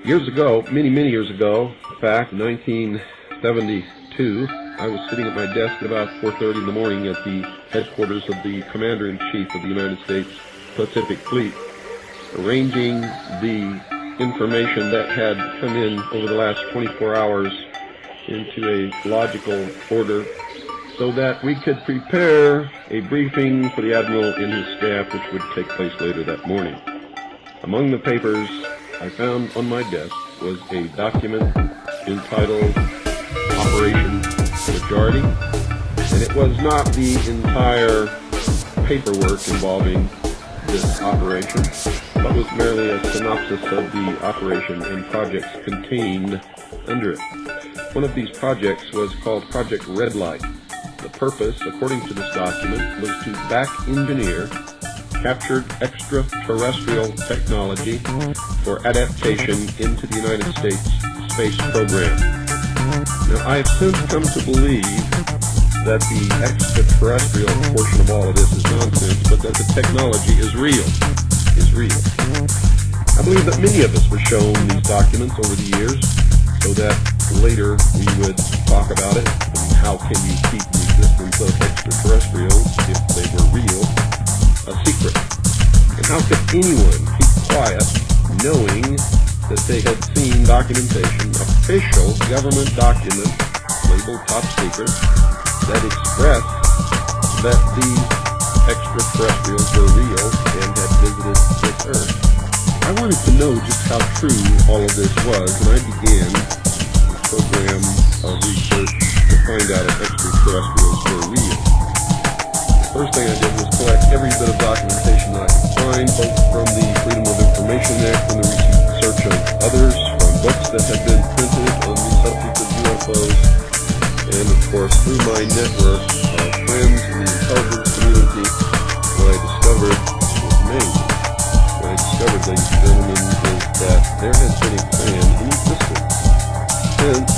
Years ago, many years ago, in fact, 1972, I was sitting at my desk at about 4:30 in the morning at the headquarters of the Commander-in-Chief of the United States Pacific Fleet, arranging the information that had come in over the last 24 hours into a logical order so that we could prepare a briefing for the Admiral and his staff, which would take place later that morning. Among the papers I found on my desk was a document entitled Operation Majority, and it was not the entire paperwork involving this operation, but was merely a synopsis of the operation and projects contained under it. One of these projects was called Project Red Light. The purpose, according to this document, was to back-engineer captured extraterrestrial technology for adaptation into the United States space program. Now, I have since come to believe that the extraterrestrial portion of all of this is nonsense, but that the technology is real. I believe that many of us were shown these documents over the years so that later we would talk about it, and how can you keep the existence of extraterrestrials, if they were real, a secret? And how could anyone keep quiet knowing that they had seen documentation, official government document labeled top secret, that expressed that these extraterrestrials were real and had visited this Earth? I wanted to know just how true all of this was, and I began a program of research to find out if extraterrestrials were real. The first thing I did was collect every bit of documentation that I could find, both from the Freedom of Information Act, from the research of others, from books that had been printed on the subject of UFOs, and of course through my network of friends in the intelligence community. What I discovered was amazing. What I discovered, ladies and gentlemen, is that there has been a plan in existence since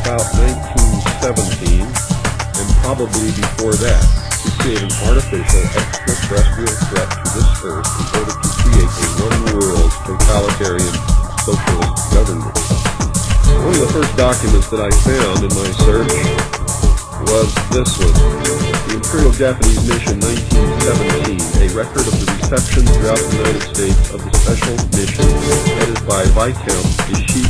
about 1917, and probably before that, to create an artificial extraterrestrial threat to this Earth in order to create a one-world totalitarian socialist government. One of the first documents that I found in my search was this one, the Imperial Japanese Mission 1917, a record of the reception throughout the United States of the special mission headed by Viscount Ishii.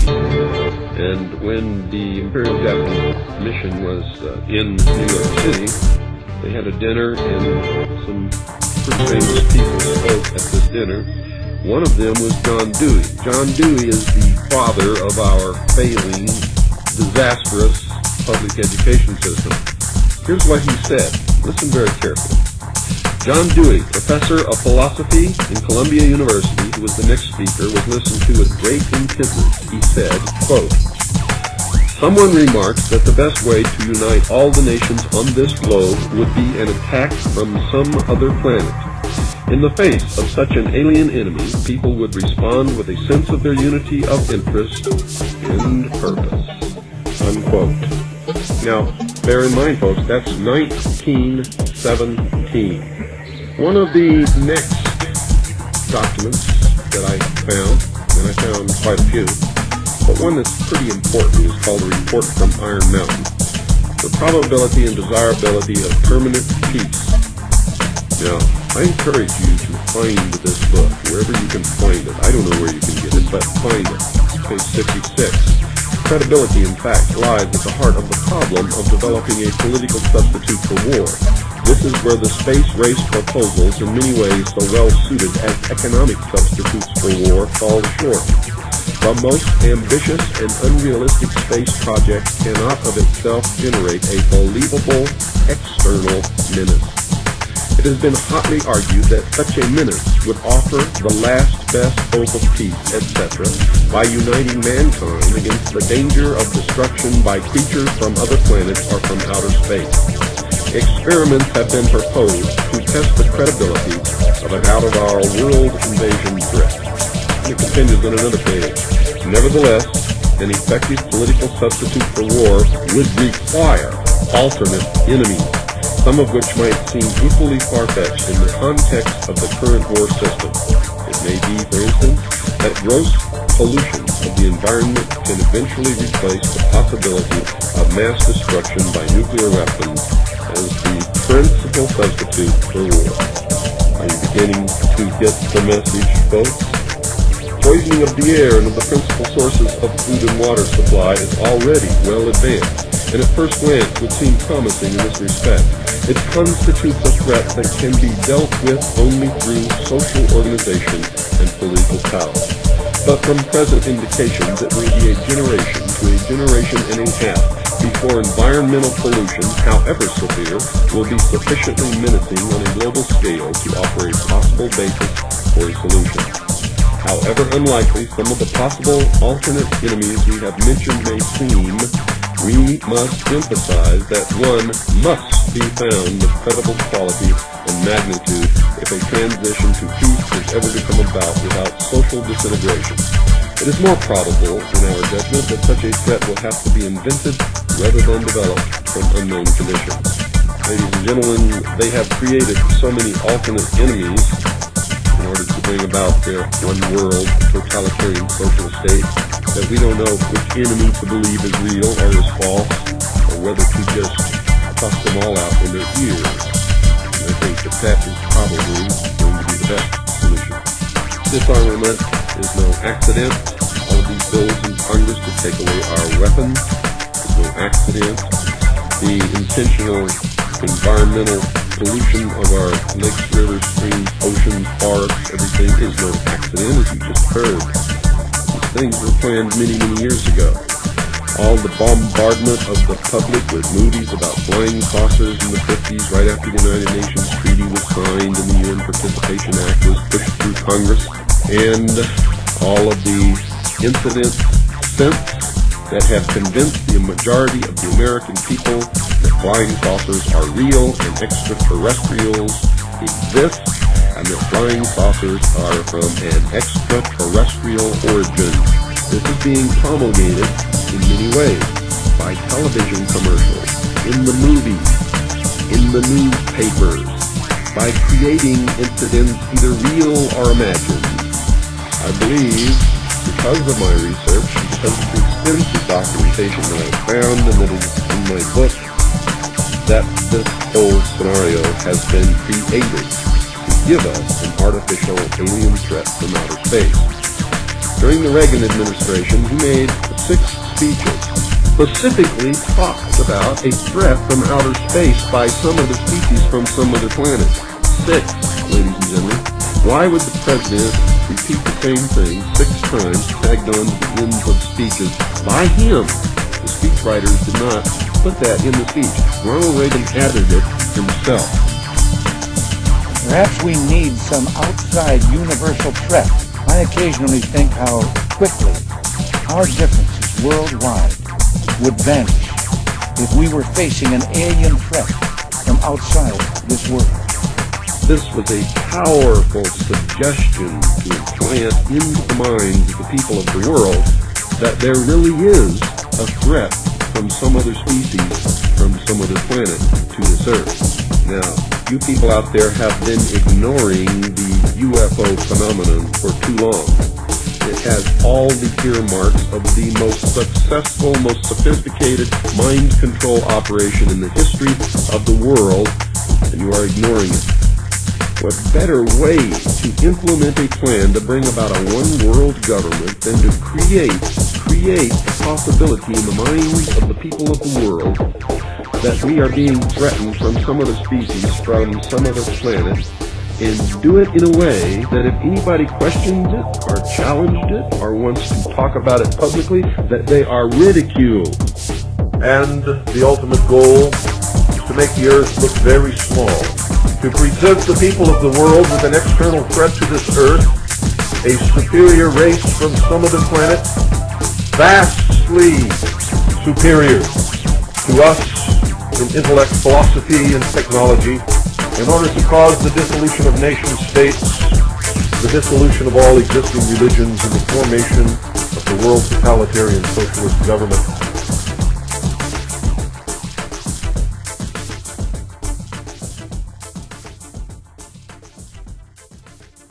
And when the Imperial Japanese Mission was in New York City, they had a dinner, and some pretty famous people spoke at this dinner. One of them was John Dewey. John Dewey is the father of our failing, disastrous public education system. Here's what he said. Listen very carefully. John Dewey, professor of philosophy in Columbia University, who was the next speaker, was listened to with great intentness. He said, quote, "Someone remarked that the best way to unite all the nations on this globe would be an attack from some other planet. In the face of such an alien enemy, people would respond with a sense of their unity of interest and purpose." Unquote. Now, bear in mind, folks, that's 1917. One of the next documents that I found, and I found quite a few, but one that's pretty important, is called a Report from Iron Mountain, the probability and desirability of permanent peace. Now, I encourage you to find this book, wherever you can find it. I don't know where you can get it, but find it. Page 66. Credibility, in fact, lies at the heart of the problem of developing a political substitute for war. This is where the space race proposals, in many ways so well suited as economic substitutes for war, fall short. The most ambitious and unrealistic space project cannot of itself generate a believable external menace. It has been hotly argued that such a menace would offer the last best hope of peace, etc., by uniting mankind against the danger of destruction by creatures from other planets or from outer space. Experiments have been proposed to test the credibility of an out-of-our-world invasion threat. It continues on another page. Nevertheless, an effective political substitute for war would require alternate enemies, some of which might seem equally far-fetched in the context of the current war system. It may be, for instance, that gross pollution of the environment can eventually replace the possibility of mass destruction by nuclear weapons as the principal substitute for war. Are you beginning to get the message, folks? Poisoning of the air and of the principal sources of food and water supply is already well advanced, and at first glance would seem promising in this respect. It constitutes a threat that can be dealt with only through social organization and political power. But from present indications, it may be a generation to a generation and a half before environmental pollution, however severe, will be sufficiently menacing on a global scale to offer a possible basis for a solution. However unlikely some of the possible alternate enemies we have mentioned may seem, we must emphasize that one must be found of credible quality and magnitude if a transition to peace is ever to come about without social disintegration. It is more probable, in our judgment, that such a threat will have to be invented rather than developed from unknown conditions. Ladies and gentlemen, they have created so many alternate enemies in order to bring about their one-world totalitarian social state that we don't know which enemy to believe is real or is false, or whether to just toss them all out in their ears. And I think that is probably going to be the best solution. Disarmament is no accident. All of these bills in Congress to take away our weapons is no accident. The intentional environmental pollution of our lakes, rivers, streams, oceans, forests, everything is no accident, as you just heard. These things were planned many, many years ago. All the bombardment of the public with movies about flying saucers in the 50s, right after the United Nations Treaty was signed and the UN Participation Act was pushed through Congress, and all of the incidents since that have convinced the majority of the American people that flying saucers are real and extraterrestrials exist, and that flying saucers are from an extraterrestrial origin. This is being promulgated in many ways, by television commercials, in the movies, in the newspapers, by creating incidents either real or imagined. I believe, because of my research, because of the extensive documentation that I found and that is in my book, that this whole scenario has been created to give us an artificial alien threat from outer space. During the Reagan administration, he made 6 speeches specifically talked about a threat from outer space by some other species from some other planet. 6, ladies and gentlemen. Why would the president repeat the same thing 6 times, tagged on to the ends of speeches by him? The speechwriters did not put that in the speech. Ronald Reagan added it himself. Perhaps we need some outside universal threat. I occasionally think how quickly our differences worldwide would vanish if we were facing an alien threat from outside this world. This was a powerful suggestion to implant into the minds of the people of the world that there really is a threat from some other species, from some other planet to this Earth. Now, you people out there have been ignoring the UFO phenomenon for too long. It has all the earmarks of the most successful, most sophisticated mind control operation in the history of the world, and you are ignoring it. What better way to implement a plan to bring about a one-world government than to create a possibility in the minds of the people of the world that we are being threatened from some other species, from some other planet, and do it in a way that if anybody questions it or challenged it or wants to talk about it publicly, that they are ridiculed. And the ultimate goal is to make the Earth look very small, to present the people of the world with an external threat to this Earth, a superior race from some other planet, vastly superior to us in intellect, philosophy, and technology, in order to cause the dissolution of nation-states, the dissolution of all existing religions, and the formation of the world totalitarian socialist government